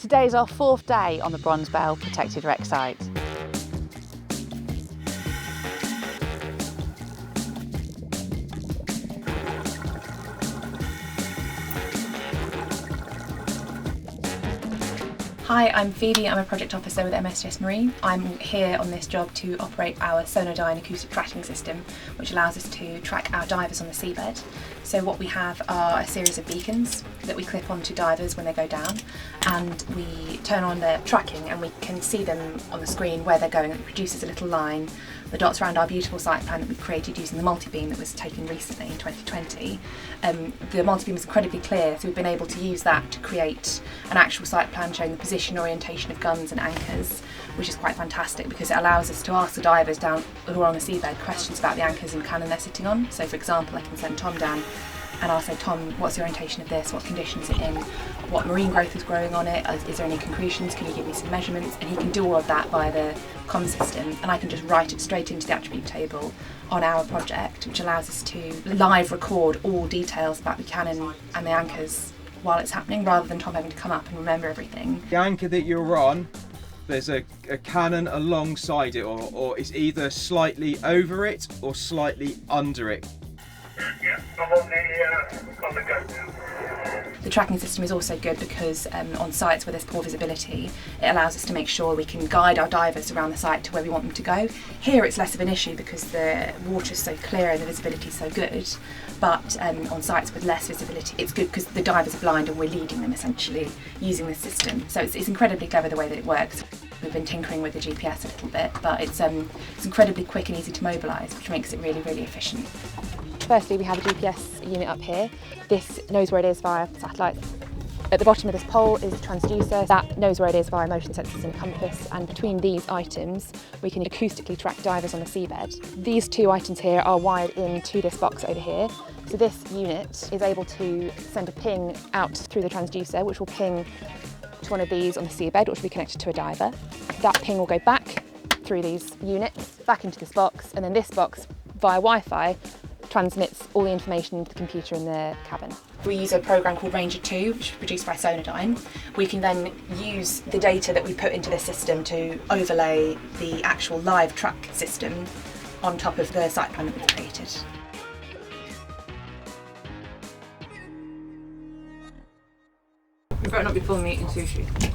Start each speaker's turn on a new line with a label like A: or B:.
A: Today is our 4th day on the Bronze Bell Protected Wreck site.
B: Hi, I'm Phoebe, I'm a project officer with MSGS Marine. I'm here on this job to operate our Sonodyne acoustic tracking system, which allows us to track our divers on the seabed. So what we have are a series of beacons that we clip onto divers when they go down, and we turn on their tracking and we can see them on the screen where they're going, and it produces a little line. The dots around our beautiful site plan that we created using the multi-beam that was taken recently in 2020. The multi-beam is incredibly clear, so we've been able to use that to create an actual site plan showing the position orientation of guns and anchors, which is quite fantastic because it allows us to ask the divers down who are on the seabed questions about the anchors and cannon they're sitting on. So for example, I can send Tom down and I'll say, Tom, what's the orientation of this? What condition is it in? What marine growth is growing on it? Is there any concretions? Can you give me some measurements? And he can do all of that via the comm system, and I can just write it straight into the attribute table on our project, which allows us to live record all details about the cannon and the anchors while it's happening, rather than Tom having to come up and remember everything.
C: The anchor that you're on, there's a cannon alongside it, or it's either slightly over it or slightly under it.
D: Yeah, I'm on the go now.
B: The tracking system is also good because on sites where there's poor visibility, it allows us to make sure we can guide our divers around the site to where we want them to go. Here it's less of an issue because the water's so clear and the visibility is so good, but on sites with less visibility it's good because the divers are blind and we're leading them essentially using the system. So it's incredibly clever the way that it works. We've been tinkering with the GPS a little bit, but it's incredibly quick and easy to mobilise, which makes it really, really efficient.
A: Firstly, we have a GPS unit up here. This knows where it is via satellite. At the bottom of this pole is a transducer that knows where it is via motion sensors and a compass, and between these items we can acoustically track divers on the seabed. These two items here are wired into this box over here. So this unit is able to send a ping out through the transducer, which will ping to one of these on the seabed, which will be connected to a diver. That ping will go back through these units, back into this box, and then this box via Wi-Fi transmits all the information into the computer in the cabin.
B: We use a program called Ranger 2, which is produced by Sonodyne. We can then use the data that we put into the system to overlay the actual live track system on top of the site plan that we've created.
E: You better not be filming me eating sushi.